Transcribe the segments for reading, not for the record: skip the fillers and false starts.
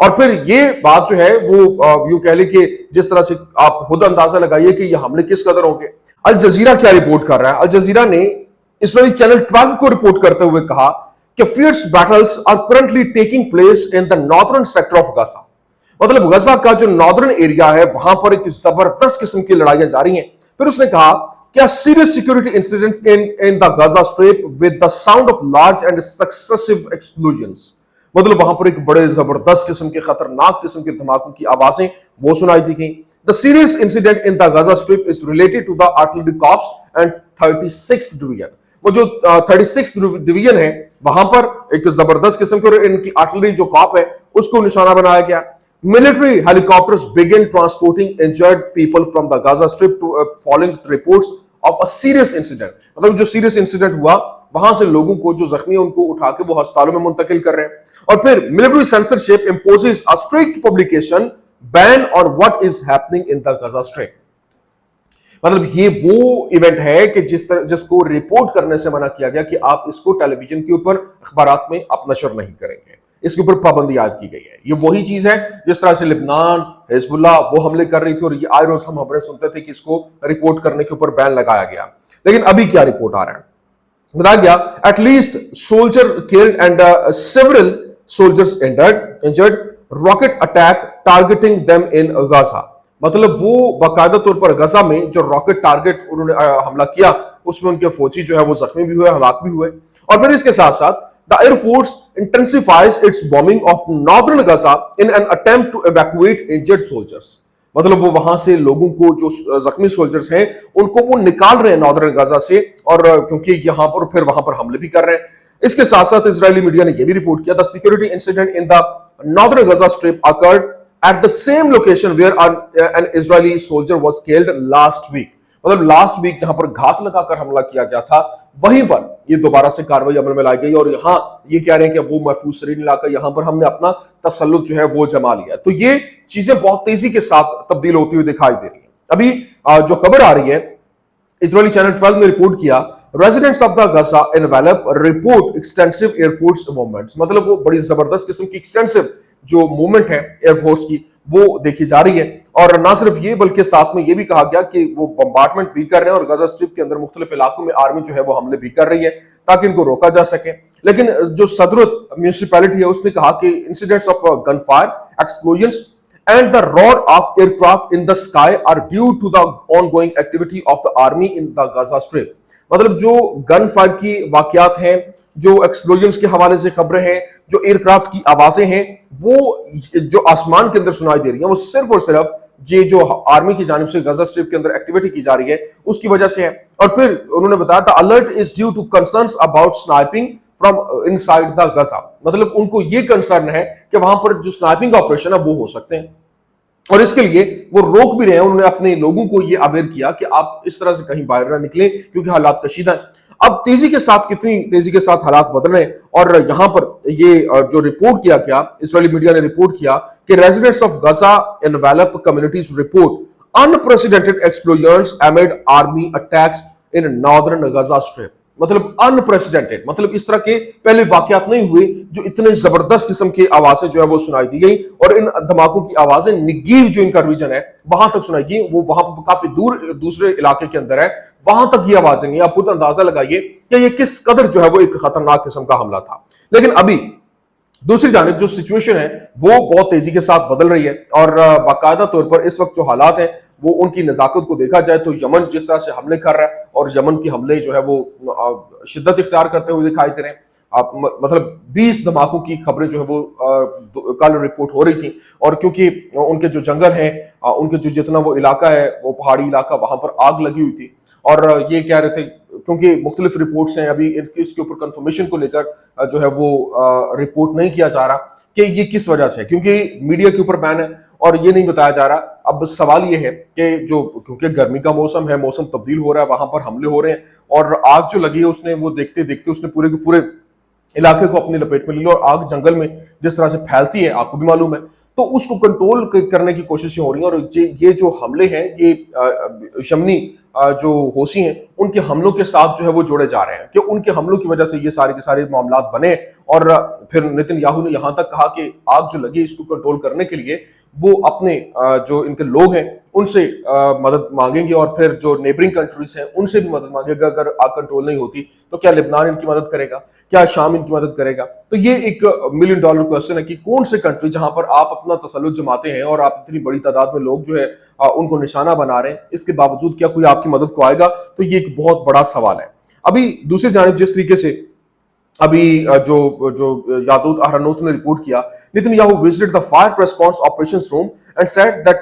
اور پھر یہ بات جو ہے وہ یوں کہہ لیں کہ جس طرح سے آپ خود اندازہ لگائیے کہ یہ حملے کس قدر ہوں گے. الجزیرہ کیا رپورٹ کر رہا ہے؟ الجزیرہ نے اسرائیلی چینل 12 کو رپورٹ کرتے ہوئے کہا کہ fierce battles are currently taking place in the northern sector of Gaza. مطلب غزہ کا جو ناردرن ایریا ہے وہاں پر ایک زبردست قسم کی لڑائیاں جاری ہیں. پھر اس نے کہا کہ serious security incidents in the Gaza Strip with the sound of large and successive explosions. مطلب وہاں پر ایک بڑے زبردست قسم کے خطرناک قسم کے دھماکوں کی آوازیں وہ سنائی دی گئیں. The serious incident in the Gaza Strip is related to the artillery corps and 36th division. وہ جو 36th ڈویژن ہے وہاں پر ایک زبردست قسم کے ان کی آرٹلری جو کاپ ہے اس کو نشانہ بنایا گیا. Military helicopters began transporting injured people from the Gaza Strip to following reports of a serious incident. مطلب جو serious incident ہوا وہاں سے لوگوں کو جو زخمی ہیں ان کو اٹھا کے وہ ہسپتالوں میں منتقل کر رہے ہیں. اور پھر military censorship imposes a strict publication ban on what is happening in the Gaza Strip. مطلب یہ وہ ایونٹ ہے کہ جس کو رپورٹ کرنے سے منع کیا گیا کہ آپ اس کو ٹیلی ویژن کے اوپر اخبارات میں آپ نشر نہیں کریں گے. اس کے اوپر پابندی عائد کی گئی ہے. یہ وہی چیز ہے جس طرح سے لبنان حزب اللہ وہ حملے کر رہی تھی اور یہ آئے روز ہم خبریں سنتے تھے کہ اس کو رپورٹ کرنے کے اوپر بین لگایا گیا. لیکن ابھی کیا رپورٹ آ رہا ہے؟ بتایا گیا at least soldier killed and several soldiers injured rocket attack targeting them in Gaza. مطلب وہ باقاعدہ طور پر غزہ میں جو راکٹ ٹارگٹ انہوں نے حملہ کیا اس میں ان کے فوجی جو ہے وہ زخمی بھی ہوئے ہلاک بھی ہوئے. اور پھر اس کے ساتھ ساتھ the Air Force intensifies its bombing of northern Gaza in an attempt to evacuate injured soldiers. مطلب وہ وہاں سے لوگوں کو جو زخمی سولجرز ہیں ان کو وہ نکال رہے ہیں ناردرن غزہ سے اور کیونکہ یہاں پر پھر وہاں پر حملے بھی کر رہے ہیں. اس کے ساتھ ساتھ اسرائیلی میڈیا نے یہ بھی رپورٹ کیا the security incident in the northern Gaza Strip occurred at the same location where an Israeli soldier was killed last week. مطلب لاسٹ ویک جہاں پر گھات لگا کر حملہ کیا گیا تھا وہیں پر یہ دوبارہ سے کاروائی عمل میں لائی گئی اور یہاں یہ کہہ رہے ہیں کہ وہ محفوظ ترین علاقہ یہاں پر ہم نے اپنا تسلط جو ہے وہ جما لیا. تو یہ چیزیں بہت تیزی کے ساتھ تبدیل ہوتی ہوئی دکھائی دے رہی ہیں. ابھی جو خبر آ رہی ہے اسرائیلی چینل 12 نے رپورٹ کیا residents of the Gaza envelope report extensive air force movements. مطلب وہ بڑی زبردست قسم کی ایکسٹینسو جو موومنٹ ہے ایئر فورس کی وہ دیکھی جا رہی ہے. اور نہ صرف یہ بلکہ ساتھ میں یہ بھی کہا گیا کہ وہ بمبارڈمنٹ بھی کر رہے ہیں اور غزہ اسٹرپ کے اندر مختلف علاقوں میں آرمی جو ہے وہ حملے بھی کر رہی ہے تاکہ ان کو روکا جا سکے. لیکن جو صدر میونسپیلٹی ہے اس نے کہا کہ incidents of gun fire explosions and the roar of aircraft in the sky are due to the ongoing activity of the army in the Gaza Strip. مطلب جو گن فائر کی واقعات ہیں جو ایکسپلوژنز کے حوالے سے خبریں ہیں جو ایئر کرافٹ کی آوازیں ہیں وہ جو آسمان کے اندر سنائی دے رہی ہیں وہ صرف اور صرف یہ جو آرمی کی جانب سے غزہ اسٹرپ کے اندر ایکٹیویٹی کی جا رہی ہے اس کی وجہ سے ہے. اور پھر انہوں نے بتایا تھا alert is due to concerns about sniping from inside the Gaza. مطلب ان کو یہ کنسرن ہے کہ وہاں پر جو سنائپنگ آپریشن ہے وہ ہو سکتے ہیں اور اس کے لیے وہ روک بھی رہے ہیں. انہوں نے اپنے لوگوں کو یہ اویئر کیا کہ آپ اس طرح سے کہیں باہر نہ نکلیں کیونکہ حالات کشیدہ ہیں. اب تیزی کے ساتھ کتنی تیزی کے ساتھ حالات بدل رہے ہیں اور یہاں پر یہ جو رپورٹ کیا گیا اسرائیلی میڈیا نے رپورٹ کیا کہ residents of Gaza enveloped communities report unprecedented explosions amid army attacks in northern Gaza Strip. مطلب unprecedented مطلب اس طرح کے پہلے واقعات نہیں ہوئے جو اتنے زبردست قسم کی آوازیں جو ہے وہ سنائی دی گئی اور ان دھماکوں کی آوازیں نگیو جو ان کا ریجن ہے وہاں تک سنائی گئی. وہ وہاں پر کافی دور دوسرے علاقے کے اندر ہے وہاں تک یہ آوازیں نہیں. آپ خود اندازہ لگائیے کہ یہ کس قدر جو ہے وہ ایک خطرناک قسم کا حملہ تھا. لیکن ابھی دوسری جانب جو سچویشن ہے وہ بہت تیزی کے ساتھ بدل رہی ہے اور باقاعدہ طور پر اس وقت جو حالات ہیں وہ ان کی نزاکت کو دیکھا جائے تو یمن جس طرح سے حملے کر رہا ہے اور یمن کی حملے جو ہے وہ شدت اختیار کرتے ہوئے دکھائی دے رہے ہیں. مطلب 20 دھماکوں کی خبریں جو ہے وہ کل رپورٹ ہو رہی تھیں اور کیونکہ ان کے جو جنگل ہیں ان کے جو جتنا وہ علاقہ ہے وہ پہاڑی علاقہ وہاں پر آگ لگی ہوئی تھی اور یہ کہہ رہے تھے کیونکہ مختلف رپورٹس ہیں ابھی اس کے اوپر کنفرمیشن کو لے کر جو ہے وہ رپورٹ نہیں کیا جا رہا کہ یہ کس وجہ سے ہے کیونکہ میڈیا کے اوپر بین ہے اور یہ نہیں بتایا جا رہا. اب سوال یہ ہے کہ جو کیونکہ گرمی کا موسم ہے موسم تبدیل ہو رہا ہے وہاں پر حملے ہو رہے ہیں اور آگ جو لگی ہے اس نے وہ دیکھتے دیکھتے اس نے پورے کے پورے علاقے کو اپنی لپیٹ میں لے لو اور آگ جنگل میں جس طرح سے پھیلتی ہے آپ کو بھی معلوم ہے تو اس کو کنٹرول کرنے کی کوششیں ہو رہی ہیں اور یہ جو حملے ہیں یہ یمنی جو حوثی ہیں ان کے حملوں کے ساتھ جو ہے وہ جوڑے جا رہے ہیں کہ ان کے حملوں کی وجہ سے یہ سارے کے سارے معاملات بنے، اور پھر نتن یاہو نے یہاں تک کہا کہ آگ جو لگی اس کو کنٹرول کرنے کے لیے وہ اپنے جو ان کے لوگ ہیں ان سے مدد مانگیں گے، اور پھر جو نیبرنگ کنٹریز ہیں ان سے بھی مدد مانگے گا۔ اگر آگ کنٹرول نہیں ہوتی تو کیا لبنان ان کی مدد کرے گا، کیا شام ان کی مدد کرے گا؟ تو یہ ایک $1 ملین کوسچن ہے کہ کون سے کنٹری جہاں پر آپ اپنا تسلط جماتے ہیں اور آپ اتنی بڑی تعداد میں لوگ جو ہے ان کو نشانہ بنا رہے ہیں، اس کے باوجود کیا کوئی آپ کی مدد کو آئے گا؟ تو یہ ایک بہت بڑا سوال ہے۔ ابھی دوسری جانب جس طریقے سے ابھی جو یادوت اہرنوت نے رپورٹ کیا، Netanyahu visited the fire response operations room and said that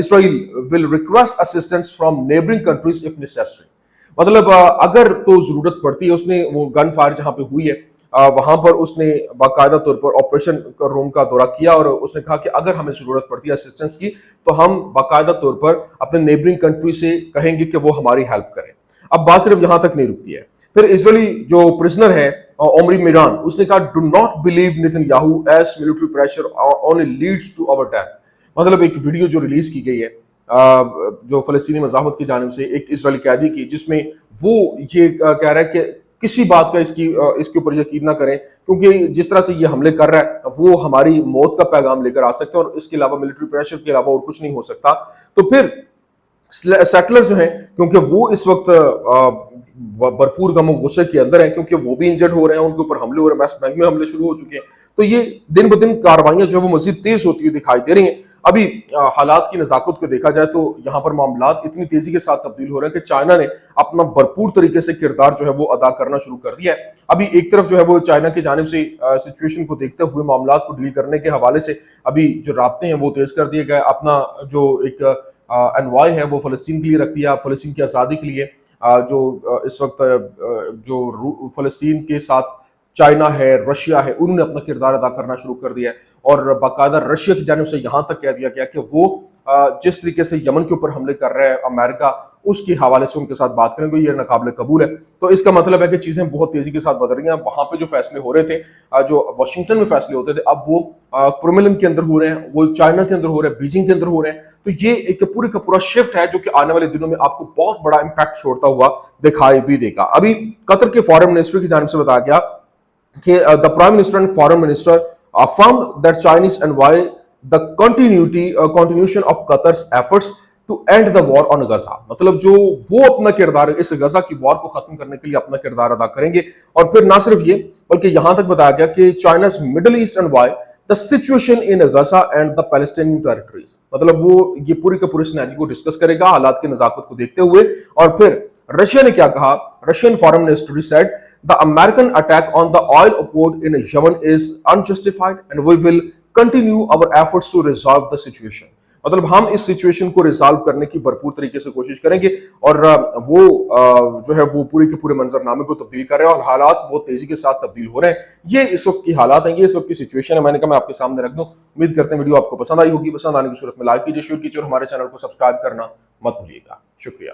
Israel will request assistance from neighboring countries if necessary۔ مطلب اگر تو ضرورت پڑتی ہے، اس نے وہ گن فائر جہاں پہ ہوئی ہے وہاں پر اس نے باقاعدہ طور پر آپریشن روم کا دورہ کیا، اور اس نے کہا کہ اگر ہمیں ضرورت پڑتی ہے اسسٹنس کی تو ہم باقاعدہ طور پر اپنے نیبرنگ کنٹری سے کہیں گے کہ وہ ہماری ہیلپ کریں۔ اب بات صرف یہاں تک نہیں رکتی ہے، پھر اسرائیلی جو پرزنر ہے عمری میران، اس نے کہا do not believe Netanyahu as military pressure only leads to our death. مطلب ایک ویڈیو جو ریلیز کی گئی ہے جو فلسطینی مزاحمت کی جانب سے ایک اسرائیلی قیدی کی، جس میں وہ یہ کہہ رہا ہے کہ کسی بات کا اس کے اوپر یقین نہ کریں، کیونکہ جس طرح سے یہ حملے کر رہا ہے وہ ہماری موت کا پیغام لے کر آ سکتے ہیں، اور اس کے علاوہ ملٹری پریشر کے علاوہ اور کچھ نہیں ہو سکتا۔ تو پھر سیٹلر جو ہیں کیونکہ وہ اس وقت بھرپور غم و غصے کے اندر ہیں، کیونکہ وہ بھی انجرڈ ہو رہے ہیں، ان کے اوپر حملے ہو رہے ہیں، ویسٹ بینک میں حملے شروع ہو چکے ہیں، تو یہ دن بدن کاروائیاں جو ہے وہ مزید تیز ہوتی ہوئی دکھائی دے رہی ہیں۔ ابھی حالات کی نزاکت کو دیکھا جائے تو یہاں پر معاملات اتنی تیزی کے ساتھ تبدیل ہو رہے ہیں کہ چائنا نے اپنا بھرپور طریقے سے کردار جو ہے وہ ادا کرنا شروع کر دیا ہے۔ ابھی ایک طرف جو ہے وہ چائنا کی جانب سے سچویشن کو دیکھتے ہوئے معاملات کو ڈیل کرنے کے حوالے سے ابھی جو رابطے ہیں وہ تیز کر دیے گئے، اپنا جو ایک انوائے ہے وہ فلسطین کے لیے رکھ دیا، فلسطین کی آزادی کے لیے جو اس وقت جو فلسطین کے ساتھ چائنا ہے، رشیا ہے، انہوں نے اپنا کردار ادا کرنا شروع کر دیا ہے، اور باقاعدہ رشیا کی جانب سے یہاں تک کہہ دیا گیا کہ وہ جس طریقے سے یمن کے اوپر حملے کر رہے ہیں امریکہ، اس کے حوالے سے ان کے ساتھ بات کریں گے، یہ ناقابل قبول ہے۔ تو اس کا مطلب ہے کہ چیزیں بہت تیزی کے ساتھ بدل رہی ہیں۔ وہاں پہ جو فیصلے ہو رہے تھے، جو واشنگٹن میں فیصلے ہوتے تھے، اب وہ کرملن کے اندر ہو رہے ہیں، وہ چائنا کے اندر ہو رہے ہیں، بیجنگ کے اندر ہو رہے ہیں۔ تو یہ ایک پورے کا پورا شفٹ ہے جو کہ آنے والے دنوں میں آپ کو بہت بڑا امپیکٹ چھوڑتا ہوا دکھائی بھی دے گا۔ ابھی قطر کے فارن منسٹر کی جانب سے بتایا گیا کہ the Prime Minister and Foreign Minister affirmed that Chinese envoy the continuation of Qatar's efforts to end the war on Gaza۔ مطلب جو وہ اپنا کردار اس غزہ کی وار کو ختم کرنے کے لیے اپنا کردار ادا کریں گے، اور پھر نہ صرف یہ بلکہ یہاں تک بتایا گیا کہ China's Middle East envoy the situation in Gaza and the Palestinian territories۔ مطلب وہ یہ پوری کا پورے سینیریو کو ڈسکس کرے گا حالات کی نزاکت کو دیکھتے ہوئے۔ اور پھر رشیا نے کیا کہا؟ Russian foreign minister said the American attack on the oil import in Yemen is unjustified and we will continue our efforts to resolve the situation۔ مطلب ہم اس سچویشن کو ریزالو کرنے کی بھرپور طریقے سے کوشش کریں گے، اور وہ جو ہے وہ پورے کے پورے منظرنامے کو تبدیل کر رہے ہیں، اور حالات بہت تیزی کے ساتھ تبدیل ہو رہے ہیں۔ یہ اس وقت کی حالات ہیں، یہ اس وقت کی سچویشن ہے، میں نے کہا میں آپ کے سامنے رکھ دوں۔ امید کرتے ہیں ویڈیو آپ کو پسند آئی ہوگی، پسند آنے کی صورت میں لائک کیجیے، شیئر کیجیے، اور ہمارے چینل کو سبسکرائب کرنا مت بھولیے گا۔ شکریہ۔